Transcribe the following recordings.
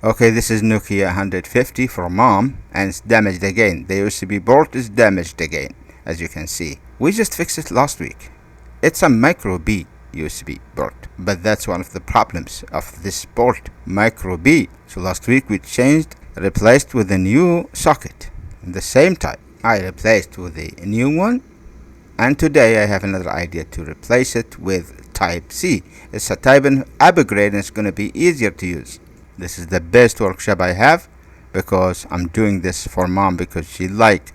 Okay, this is Nokia 150 from mom, and it's damaged again. The USB port is damaged again, as you can see. We just fixed it last week. It's a micro B USB port, but that's one of the problems of this port, micro B. So last week we replaced with a new socket, the same type. I replaced with a new one, and today I have another idea to replace it with type C. It's a type of upgrade and it's going to be easier to use. This is the best workshop I have because I'm doing this for mom because she liked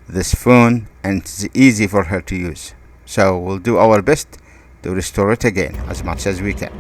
this phone and it's easy for her to use. So we'll do our best to restore it again as much as we can.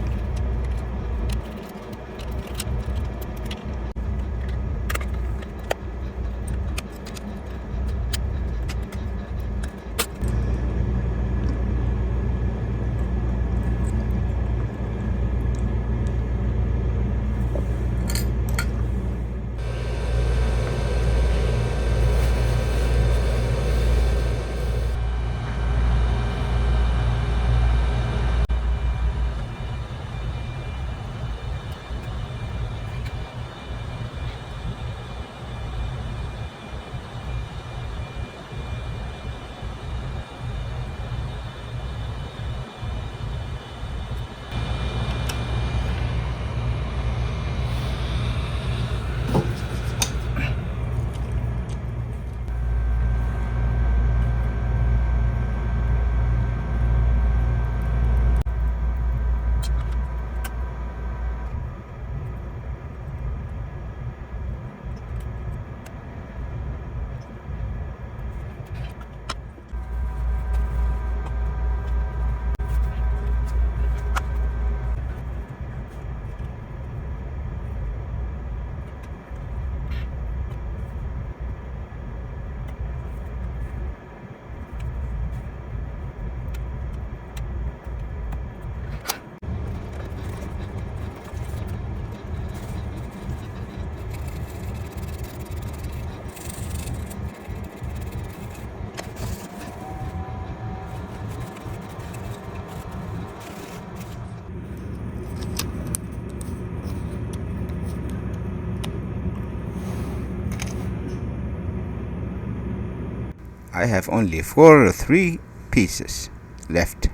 I have only 4 or 3 pieces left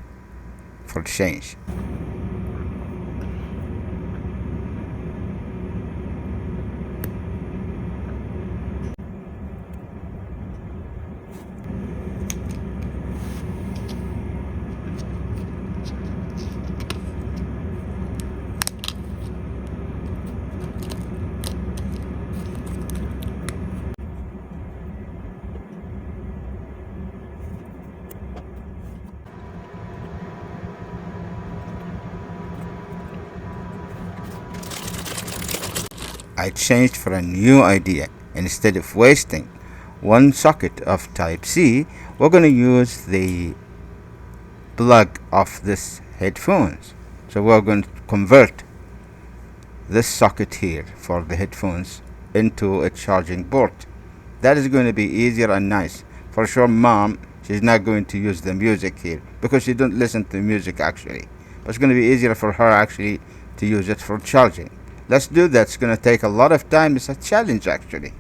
for change. I changed for a new idea. Instead of wasting one socket of type C, we're going to use the plug of this headphones. So we're going to convert this socket here for the headphones into a charging port. That is going to be easier and nice. For sure mom, she's not going to use the music here because she don't listen to music actually. But it's going to be easier for her actually to use it for charging. Let's do that. It's going to take a lot of time. It's a challenge actually.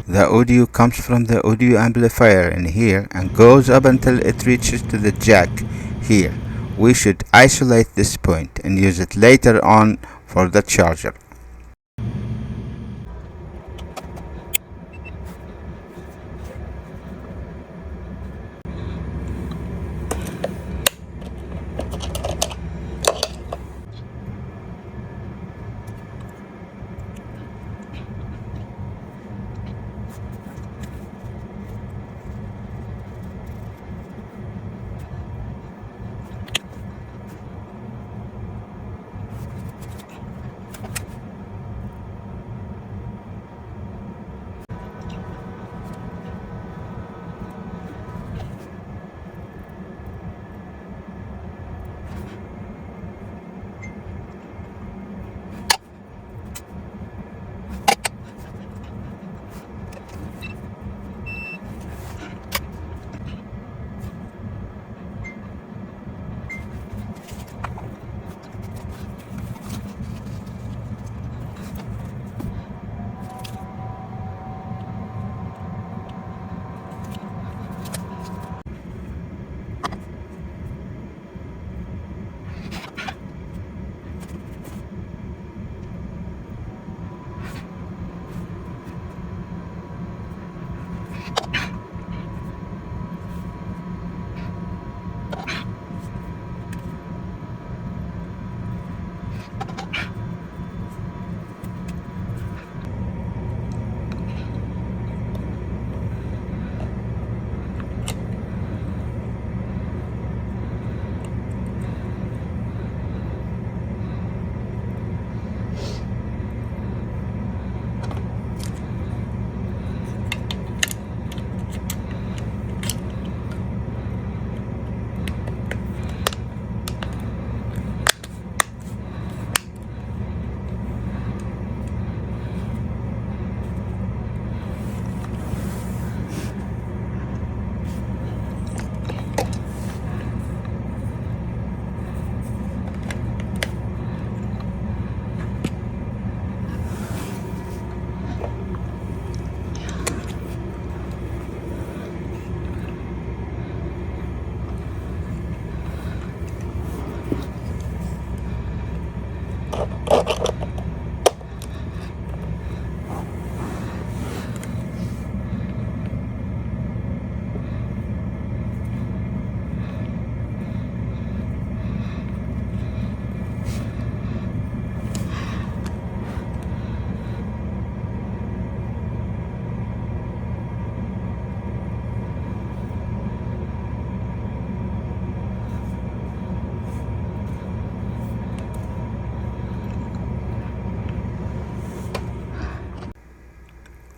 The audio comes from the audio amplifier in here and goes up until it reaches to the jack here. We should isolate this point and use it later on for the charger.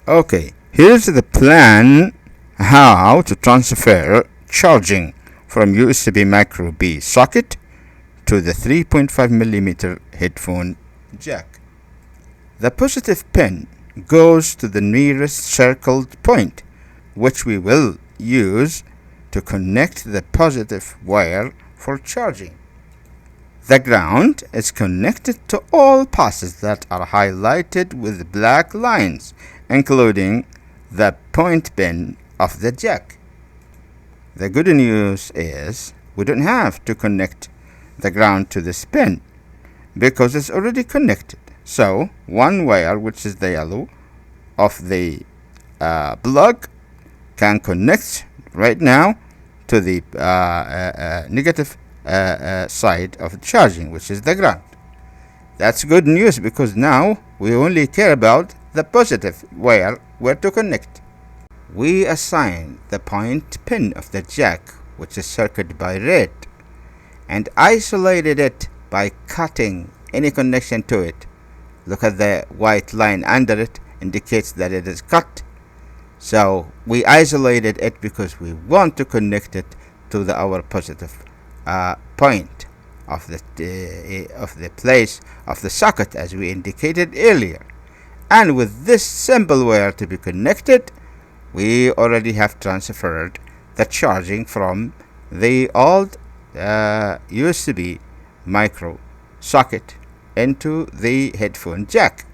Okay, here's the plan how to transfer charging from USB micro B socket to the 3.5mm headphone jack. The positive pin goes to the nearest circled point, which we will use to connect the positive wire for charging. The ground is connected to all passes that are highlighted with black lines, including the point pin of the jack. The good news is we don't have to connect the ground to this pin because it's already connected. So one wire, which is the yellow of the plug, can connect right now to the negative side of charging, which is the ground. That's good news because now we only care about the positive wire where to connect. We assign the point pin of the jack, which is circled by red, and isolated it by cutting any connection to it. Look at the white line under it, indicates that it is cut. So we isolated it because we want to connect it to our positive point of the place of the socket, as we indicated earlier. And with this simple wire to be connected, we already have transferred the charging from the old USB micro socket into the headphone jack.